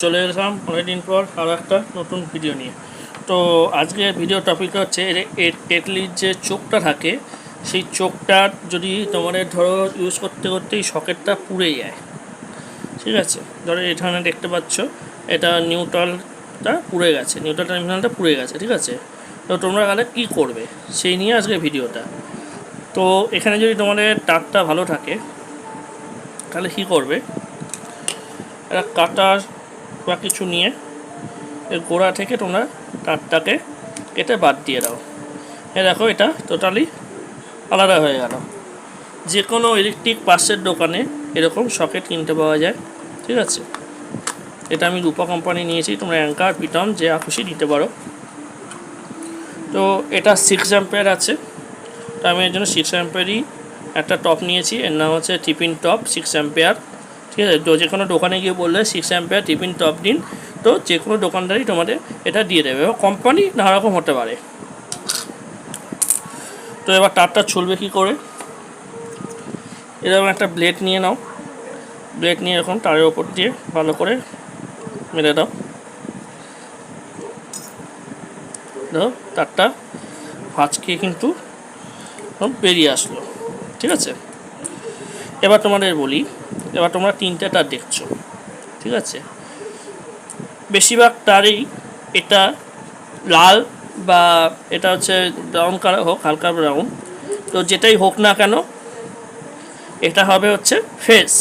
চলে এলাম অনেকদিন পর আরও একটা নতুন ভিডিও নিয়ে। তো আজকের ভিডিও টপিকটা হচ্ছে কেটলির যে চোখটা থাকে সেই চোখটা যদি তোমাদের ধরো ইউজ করতে করতেই সকেটটা পুড়ে যায়, ঠিক আছে। ধরো এখানে দেখতে পাচ্ছ এটা নিউট্রালটা পুড়ে গেছে, নিউট্রাল টার্মিনালটা পুড়ে গেছে, ঠিক আছে। তো তোমরা তাহলে কী করবে সেই নিয়ে আজকে ভিডিওটা। তো এখানে যদি তোমাদের তারটা ভালো থাকে তাহলে কী করবে, একটা কাটার বা কিছু নিয়ে এর গোড়া থেকে তোমরা তারটাকে কেটে বাদ দিয়ে দাও। দেখো এটা টোটালি আলাদা হয়ে গেল। যে কোনো ইলেকট্রিক পার্টসের দোকানে এরকম সকেট কিনতে পাওয়া যায়, ঠিক আছে। এটা আমি রূপা কোম্পানি নিয়েছি, তোমরা অ্যাঙ্কার পিটন যে খুশি নিতে পারো। তো এটা 6 অ্যাম্পিয়ার আছে, তো আমি এর জন্য 6 অ্যাম্পিয়ারই একটা টপ নিয়েছি। এর নাম হচ্ছে টিফিন টপ 6 অ্যাম্পিয়ার, ঠিক আছে। তো যে কোনো দোকানে গিয়ে বললে 6 অ্যাম্পিয়ার টিফিন টপ দিন, তো যে কোনো দোকানদারই তোমাদের এটা দিয়ে দেবে, এবং কোম্পানি নানা রকম হতে পারে। তো এবার তারটা চলবে কী করে, এরকম একটা ব্লেড নিয়ে নাও, ব্লেড নিয়ে এরকম তারের ওপর দিয়ে ভালো করে মেরে দাও। দেখো তারটা ভাঁজকে কিন্তু বেরিয়ে আসলো, ঠিক আছে। এবার তোমাদের বলি, এবার তোমরা 3টে তার দেখছো, ঠিক আছে। বেশিরভাগ তারই এটা লাল বা এটা হচ্ছে ব্রাউন কালার হোক, হালকা ব্রাউন, তো যেটাই হোক না কেন এটা হবে হচ্ছে ফেস।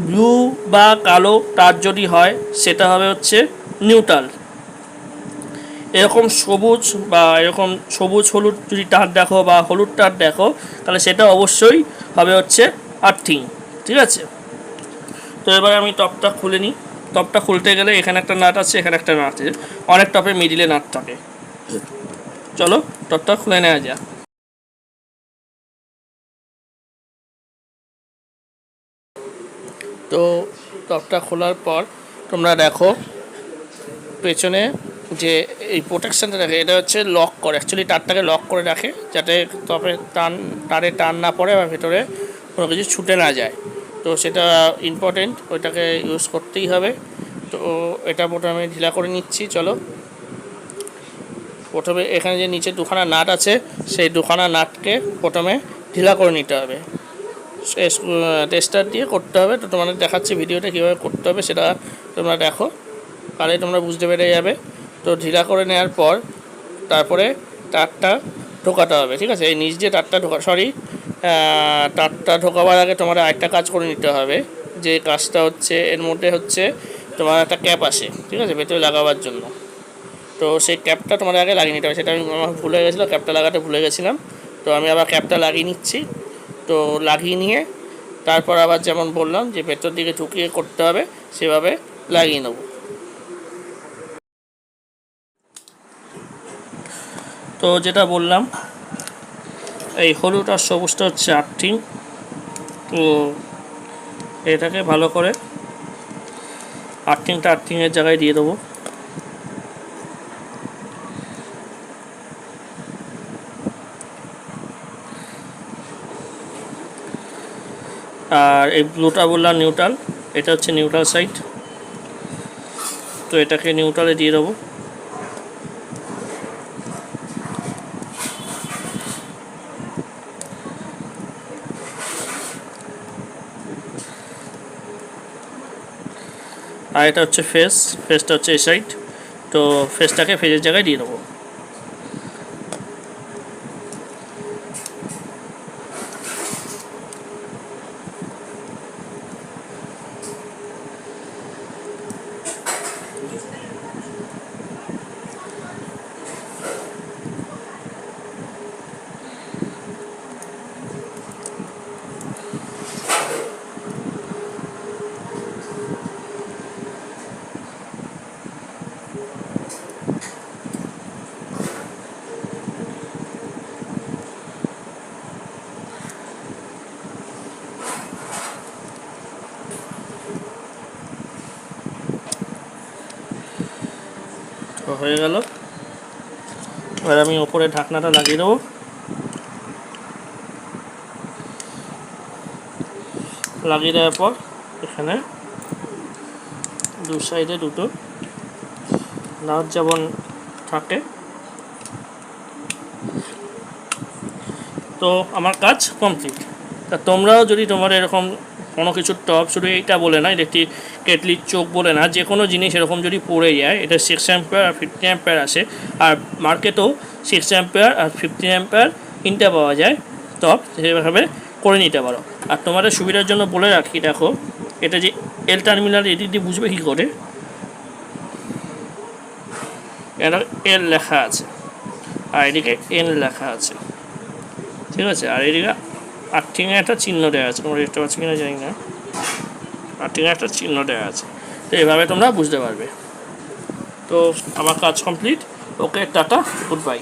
ব্লু বা কালো তার যদি হয় সেটা হবে হচ্ছে নিউট্রাল। এরকম সবুজ বা এরকম সবুজ হলুদ যদি তার দেখো বা হলুদ তার দেখো তাহলে সেটা অবশ্যই হবে হচ্ছে আর্থিং, ঠিক আছে। তো এবার আমি টপটা খুলে নিই। টপটা খুলতে গেলে এখানে একটা নাট আছে, এখানে একটা নাট আছে, অনেক টপে মিডিলে নাট থাকে। চলো টপটা খুলে নেওয়া যাক। তো টপটা খোলার পর তোমরা দেখো পেছনে যে এই প্রোটেকশানটা রাখে এটা হচ্ছে লক করে, অ্যাকচুয়ালি তারটাকে লক করে রাখে যাতে তারে টান না পড়ে বা ভেতরে কোনো কিছু ছুটে না যায়। তো সেটা ইম্পর্টেন্ট, ওইটাকে ইউজ করতেই হবে। তো এটা প্রথমে ঢিলা করে নিচ্ছি। চলো প্রথমে এখানে যে নিচে দুখানা নাট আছে সেই দুখানা নাটকে প্রথমে ঢিলা করে নিতে হবে, টেস্টার দিয়ে করতে হবে। তো তোমাদের দেখাচ্ছি ভিডিওটা কীভাবে করতে হবে, সেটা তোমরা দেখো, তাহলে তোমরা বুঝতে পেরে যাবে। তো ঢিলা করে নেওয়ার পর তারপরে তারটা ঢোকাতে হবে, ঠিক আছে। এই নিচ দিয়ে তারটা তারটা ঢোকাবার আগে তোমার আরেকটা কাজ করে নিতে হবে, যে কাজটা হচ্ছে এর মধ্যে হচ্ছে তোমার একটা ক্যাপ আসে, ঠিক আছে, ভেতরে লাগাবার জন্য। তো সেই ক্যাপটা তোমাদের আগে লাগিয়ে নিতে হবে, সেটা আমি আমার ভুলে গেছিলাম, ক্যাপটা লাগাতে ভুলে গেছিলাম। তো আমি আবার ক্যাপটা লাগিয়ে নিচ্ছি। তো লাগিয়ে নিয়ে তারপর আবার যেমন বললাম যে ভেতর দিকে ঢুকিয়ে করতে হবে সেভাবে লাগিয়ে নেব। তো যেটা বললাম এই হলুদ আর সবুজটা হচ্ছে আর্থিং। তো এটাকে ভালো করে আর্থিংয়ের জায়গায় দিয়ে দেবো। আর এই ব্লুটা বললাম নিউট্রাল, এটা হচ্ছে নিউট্রাল সাইড, তো এটাকে নিউট্রালে দিয়ে দেবো। আর এটা হচ্ছে ফেসটা হচ্ছে এই সাইড, তো ফেসটাকে ফেজের জায়গায় দিয়ে দেবো। তো হয়ে গেল। এবার আমি ওপরে ঢাকনাটা লাগিয়ে দেবো। লাগিয়ে দেওয়ার পর এখানে দু সাইডে দুটো নাট যেমন থাকে। তো আমার কাজ কমপ্লিট। তা তোমরাও যদি তোমার এরকম কোনো কিছু টপ, শুধু এইটা বলে না, একটি কেটলির চোখ বলে না, যে কোনো জিনিস এরকম যদি পড়ে যায়, এটা 6 অ্যাম্পিয়ার আর 15 অ্যাম্পিয়ার আসে, আর মার্কেটেও 6 অ্যাম্পিয়ার আর 15 অ্যাম্পিয়ার তিনটা পাওয়া যায় টপ, সেভাবে করে নিতে পারো। আর তোমাদের সুবিধার জন্য বলে রাখি, দেখো এটা যে এল টার্মিনাল, এদিক দিয়ে বুঝবে কী করে, এটা এল লেখা আছে আর এদিকে এন লেখা আছে, ঠিক আছে। আর এদিকে আর্থিংয়ে একটা চিহ্ন দেওয়া আছে, তোমরা দেখতে পাচ্ছ কিনা জানি না, আর্থিংয়ে একটা চিহ্ন দেওয়া আছে। তো এভাবে তোমরা বুঝতে পারবে। তো আমার কাজ কমপ্লিট। ওকে, টাটা, গুড বাই।